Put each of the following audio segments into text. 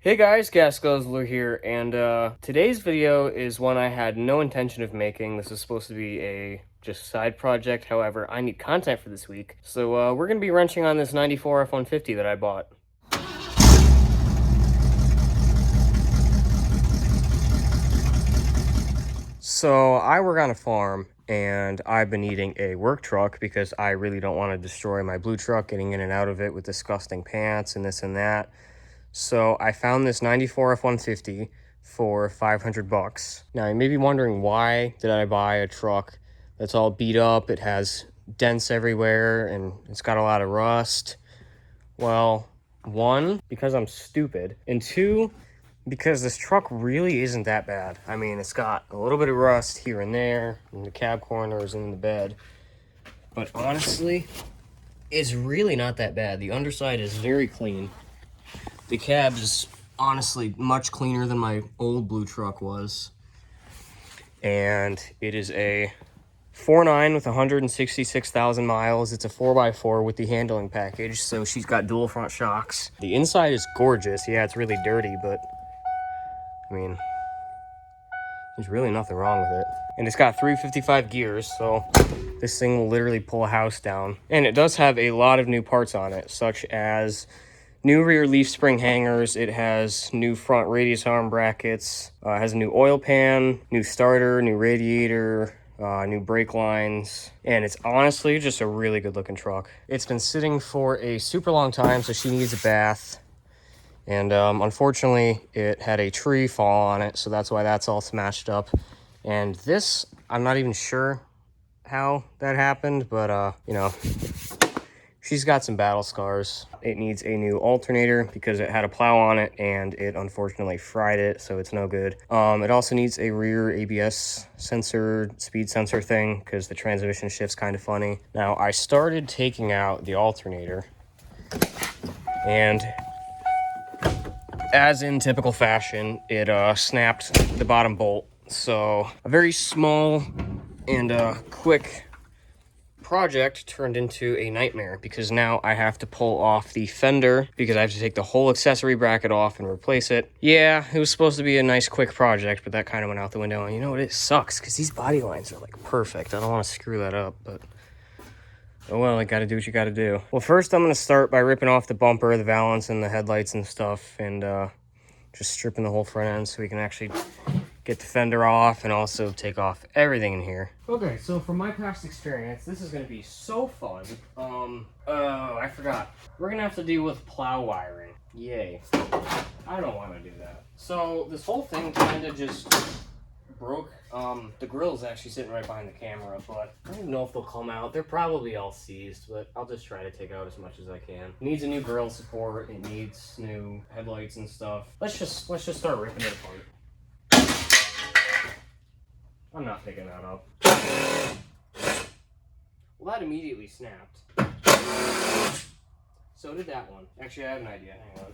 Hey guys, GasGuzler here, and today's video is one I had no intention of making. This is supposed to be a just side project. However, I need content for this week, so we're gonna be wrenching on this 94 F-150 that I bought. So I work on a farm, and I've been needing a work truck because I really don't want to destroy my blue truck getting in and out of it with disgusting pants and this and that. So I found this 94 F-150 for 500 bucks. Now you may be wondering, why did I buy a truck that's all beat up? It has dents everywhere and it's got a lot of rust. Well, one, because I'm stupid, and two, because this truck really isn't that bad. I mean, it's got a little bit of rust here and there in the cab corners and in the bed, but honestly, it's really not that bad. The underside is very clean. The cab is honestly much cleaner than my old blue truck was. And it is a 4.9 with 166,000 miles. It's a 4x4 with the handling package, so she's got dual front shocks. The inside is gorgeous. Yeah, it's really dirty, but I mean, there's really nothing wrong with it. And it's got 355 gears, so this thing will literally pull a house down. And it does have a lot of new parts on it, such as new rear leaf spring hangers. It has new front radius arm brackets. Has a new oil pan, new starter, new radiator, new brake lines. And it's honestly just a really good looking truck. It's been sitting for a super long time, so she needs a bath. And unfortunately, it had a tree fall on it, so that's why that's all smashed up. And this, I'm not even sure how that happened, but you know, she's got some battle scars. It needs a new alternator because it had a plow on it and it unfortunately fried it, so it's no good. It also needs a rear ABS sensor, speed sensor thing, because the transmission shift's kind of funny. Now, I started taking out the alternator, and as in typical fashion, it snapped the bottom bolt. So a very small and quick project turned into a nightmare, because now I have to pull off the fender because I have to take the whole accessory bracket off and replace it. Yeah, it was supposed to be a nice quick project, but that kind of went out the window. And you know what, it sucks because these body lines are like perfect. I don't want to screw that up, but oh well, I gotta do what you gotta do. Well, first I'm gonna start by ripping off the bumper, the valance, and the headlights and stuff, and just stripping the whole front end so we can actually get the fender off and also take off everything in here. Okay, so from my past experience, this is gonna be so fun. I forgot. We're gonna have to deal with plow wiring. Yay. I don't wanna do that. So this whole thing kinda just broke. The grill's actually sitting right behind the camera, but I don't even know if they'll come out. They're probably all seized, but I'll just try to take out as much as I can. It needs a new grill support. It needs new headlights and stuff. Let's just start ripping it apart. I'm not picking that up. Well, that immediately snapped. So did that one. Actually, I have an idea. Hang on.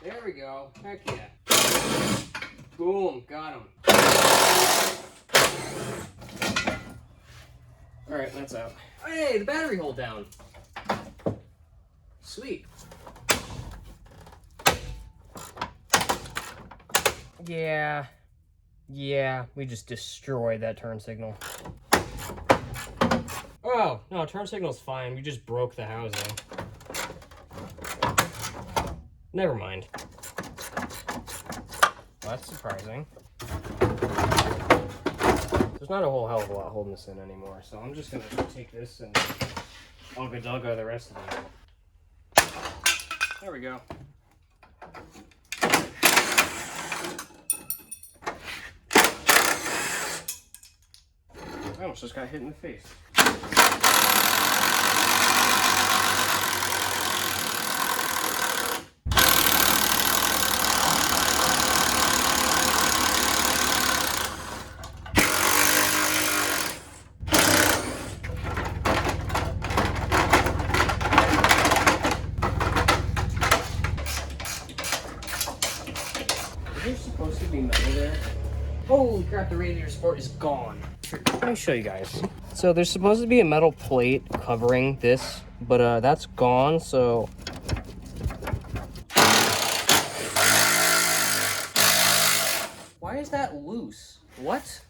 There we go. Heck yeah. Boom. Got him. Alright, that's out. Hey, the battery hold down. Sweet. Yeah, we just destroyed that turn signal. Oh, no, turn signal's fine. We just broke the housing. Never mind. Well, that's surprising. There's not a whole hell of a lot holding this in anymore, so I'm just gonna take this and ugga-dugga the rest of it. There we go. I almost just got hit in the face. Is there supposed to be metal there? Holy crap, the radiator support is gone. Here, let me show you guys. So there's supposed to be a metal plate covering this but that's gone, so why is that loose? What?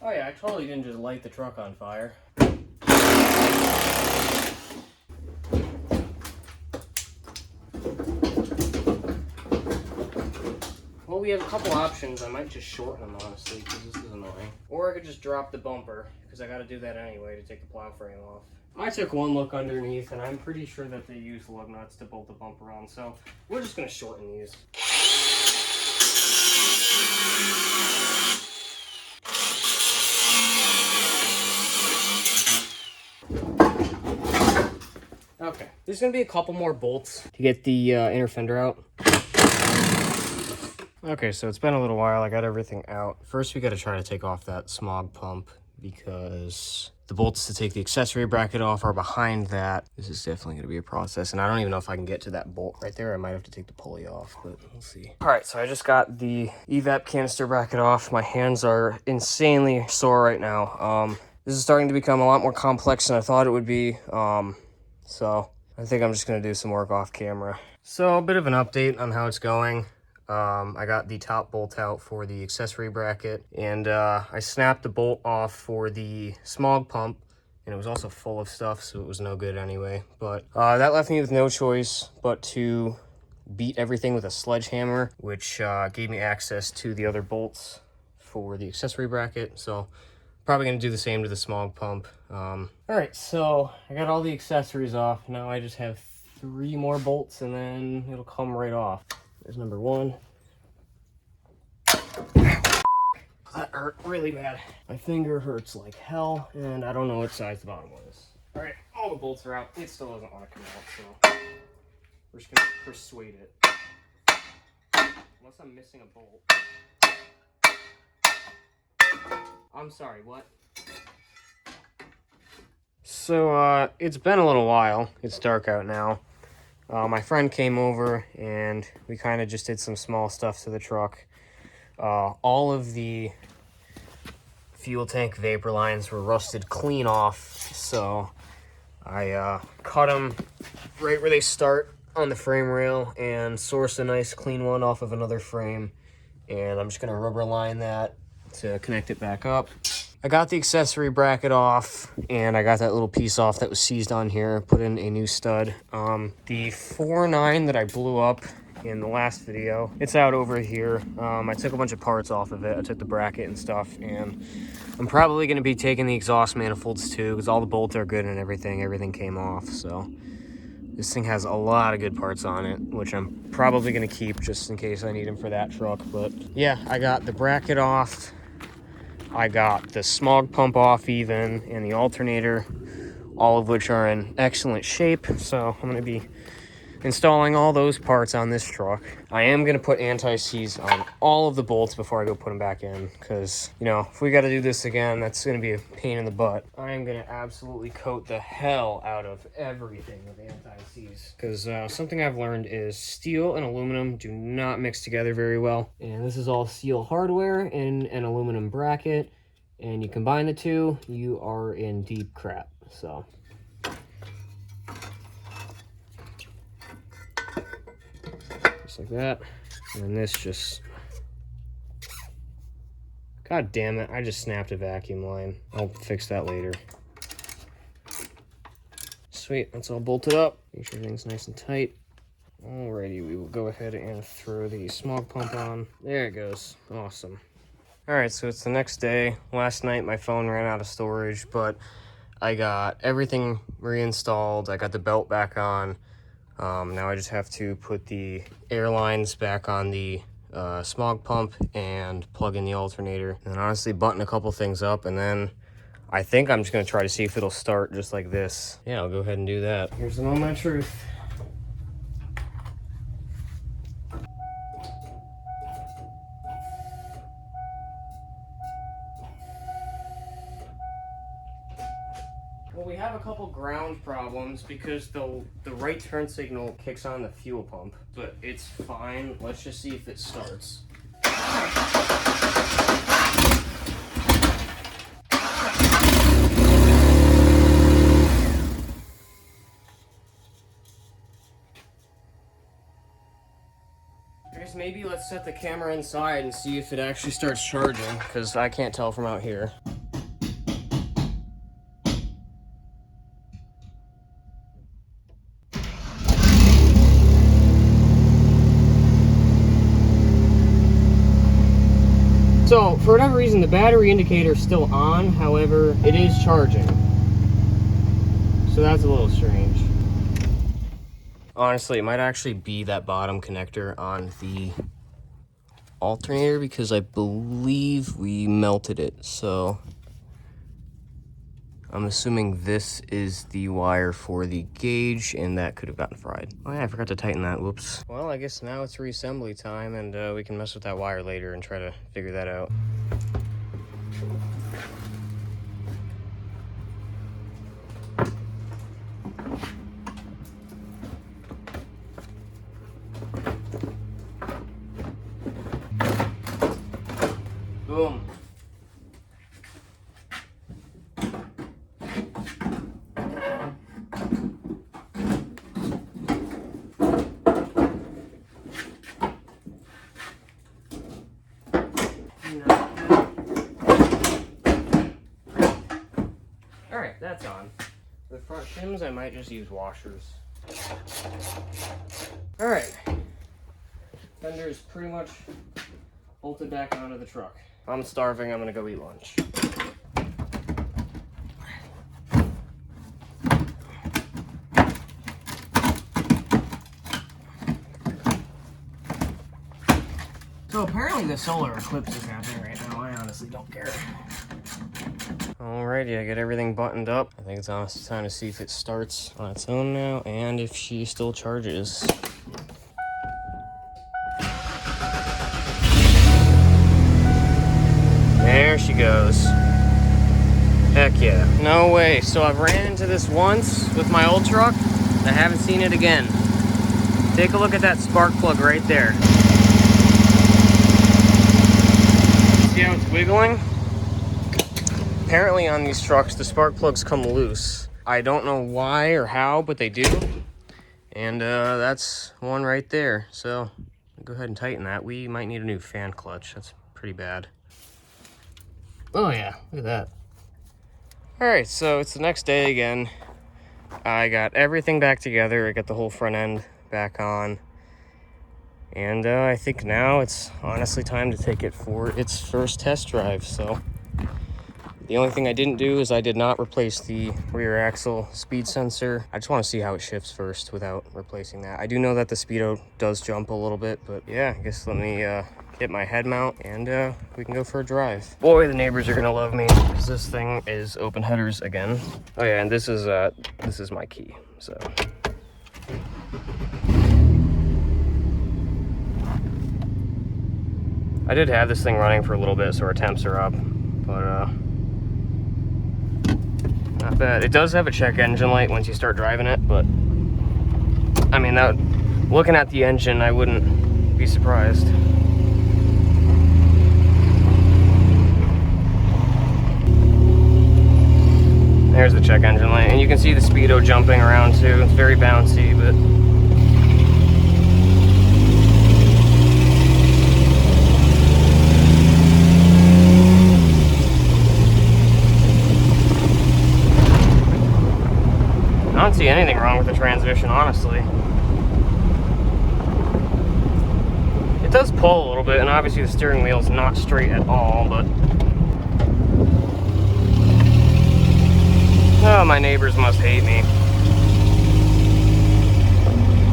Oh yeah, I totally didn't just light the truck on fire. Well, we have a couple options. I might just shorten them, honestly, because this is annoying. Or I could just drop the bumper, because I got to do that anyway to take the plow frame off. I took one look underneath, and I'm pretty sure that they use lug nuts to bolt the bumper on, so we're just going to shorten these. Okay, there's going to be a couple more bolts to get the inner fender out. Okay, so it's been a little while. I got everything out. First, we got to try to take off that smog pump because the bolts to take the accessory bracket off are behind that. This is definitely going to be a process, and I don't even know if I can get to that bolt right there. I might have to take the pulley off, but we'll see. All right, so I just got the evap canister bracket off. My hands are insanely sore right now. This is starting to become a lot more complex than I thought it would be. So I think I'm just going to do some work off camera. So a bit of an update on how it's going. I got the top bolt out for the accessory bracket, and I snapped the bolt off for the smog pump, and it was also full of stuff, so it was no good anyway. But that left me with no choice but to beat everything with a sledgehammer, which gave me access to the other bolts for the accessory bracket. So probably gonna do the same to the smog pump. All right, so I got all the accessories off. Now I just have 3 more bolts, and then it'll come right off. There's number 1. That hurt really bad. My finger hurts like hell, and I don't know what size the bottom one is. All right, all the bolts are out. It still doesn't want to come out, so we're just gonna persuade it. Unless I'm missing a bolt. I'm sorry, what? So, it's been a little while. It's dark out now. My friend came over, and we kind of just did some small stuff to the truck. All of the fuel tank vapor lines were rusted clean off, so I cut them right where they start on the frame rail and sourced a nice clean one off of another frame, and I'm just going to rubber line that to connect it back up. I got the accessory bracket off, and I got that little piece off that was seized on here, put in a new stud. The 4.9 that I blew up in the last video, it's out over here. I took a bunch of parts off of it. I took the bracket and stuff, and I'm probably going to be taking the exhaust manifolds too, because all the bolts are good and everything came off. So this thing has a lot of good parts on it, which I'm probably going to keep just in case I need them for that truck. But yeah, I got the bracket off. I got the smog pump off even, and the alternator, all of which are in excellent shape. So I'm going to be installing all those parts on this truck. I am going to put anti-seize on all of the bolts before I go put them back in, because, you know, if we got to do this again, that's going to be a pain in the butt. I am going to absolutely coat the hell out of everything with anti-seize, because something I've learned is steel and aluminum do not mix together very well. And this is all steel hardware in an aluminum bracket, and you combine the two, you are in deep crap. So just like that. And this just, god damn it, I just snapped a vacuum line. I'll fix that later. Sweet, that's all bolted up. Make sure everything's nice and tight. Alrighty, we will go ahead and throw the smog pump on. There it goes, awesome. Alright, so it's the next day. Last night my phone ran out of storage, but I got everything reinstalled. I got the belt back on. Now I just have to put the air lines back on the smog pump and plug in the alternator. And honestly button a couple things up, and then I think I'm just going to try to see if it'll start just like this. Yeah, I'll go ahead and do that. Here's the moment of truth. Well, we have a couple ground problems because the right turn signal kicks on the fuel pump, but it's fine. Let's just see if it starts. I guess maybe let's set the camera inside and see if it actually starts charging, because I can't tell from out here. So, for whatever reason, the battery indicator is still on, however, it is charging. So that's a little strange. Honestly, it might actually be that bottom connector on the alternator because I believe we melted it. So I'm assuming this is the wire for the gauge, and that could have gotten fried. Oh yeah, I forgot to tighten that, whoops. Well, I guess now it's reassembly time, and we can mess with that wire later and try to figure that out. Boom. Alright, that's on. For the front shims, I might just use washers. Alright. Fender is pretty much bolted back onto the truck. I'm starving, I'm gonna go eat lunch. So apparently the solar eclipse is happening right now. I honestly don't care. Alrighty, I got everything buttoned up. I think it's honestly time to see if it starts on its own now and if she still charges. There she goes. Heck yeah. No way. So I've ran into this once with my old truck. I haven't seen it again. Take a look at that spark plug right there. See how it's wiggling? Apparently on these trucks, the spark plugs come loose. I don't know why or how, but they do. And that's one right there. So go ahead and tighten that. We might need a new fan clutch. That's pretty bad. Oh yeah, look at that. All right, so it's the next day again. I got everything back together. I got the whole front end back on. And I think now it's honestly time to take it for its first test drive. So the only thing I didn't do is I did not replace the rear axle speed sensor. I just want to see how it shifts first without replacing that. I do know that the speedo does jump a little bit, but yeah, I guess let me hit my head mount and we can go for a drive. Boy, the neighbors are gonna love me because this thing is open headers again. Oh yeah, and this is my key. So I did have this thing running for a little bit, so our temps are up, but not bad. It does have a check engine light once you start driving it, but I mean, that looking at the engine, I wouldn't be surprised. There's the check engine light, and you can see the speedo jumping around too. It's very bouncy, but I don't see anything wrong with the transmission, honestly. It does pull a little bit, and obviously the steering wheel's not straight at all, but oh, my neighbors must hate me.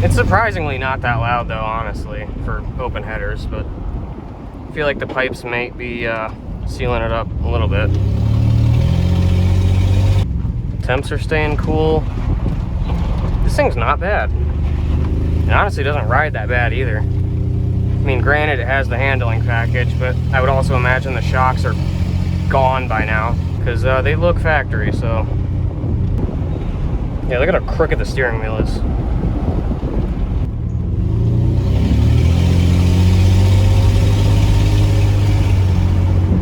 It's surprisingly not that loud though, honestly, for open headers, but I feel like the pipes might be sealing it up a little bit. Temps are staying cool. This thing's not bad. It honestly doesn't ride that bad either. I mean, granted, it has the handling package, but I would also imagine the shocks are gone by now because they look factory, so Yeah, look at how crooked the steering wheel is.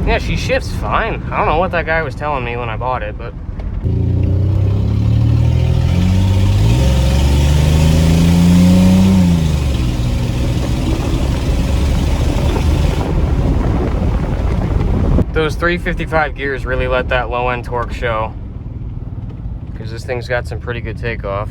Yeah, she shifts fine. I don't know what that guy was telling me when I bought it, but... Those 355 gears really let that low end torque show, because this thing's got some pretty good takeoff.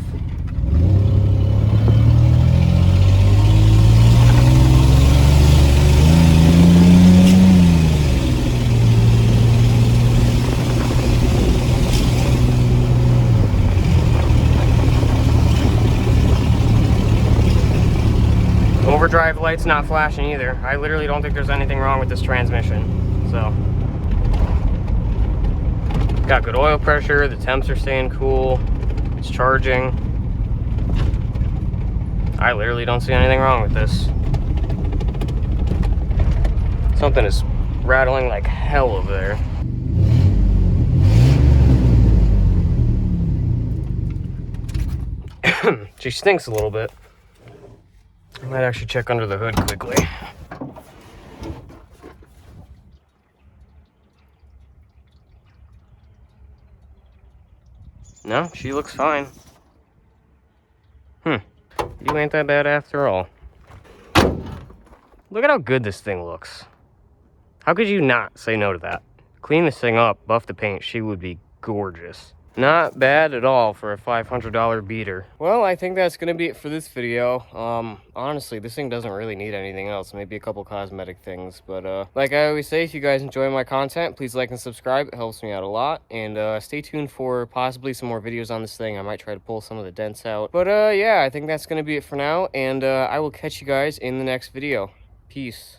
Overdrive light's not flashing either. I literally don't think there's anything wrong with this transmission. So, got good oil pressure, the temps are staying cool, it's charging. I literally don't see anything wrong with this. Something is rattling like hell over there. She stinks a little bit. I might actually check under the hood quickly. No, she looks fine. You ain't that bad after all. Look at how good this thing looks. How could you not say no to that? Clean this thing up, buff the paint, she would be gorgeous. Not bad at all for a $500 beater. Well, I think that's gonna be it for this video. Honestly, this thing doesn't really need anything else. Maybe a couple cosmetic things, but like I always say, if you guys enjoy my content, please like and subscribe. It helps me out a lot. And stay tuned for possibly some more videos on this thing. I might try to pull some of the dents out. But yeah, I think that's gonna be it for now. And I will catch you guys in the next video. Peace.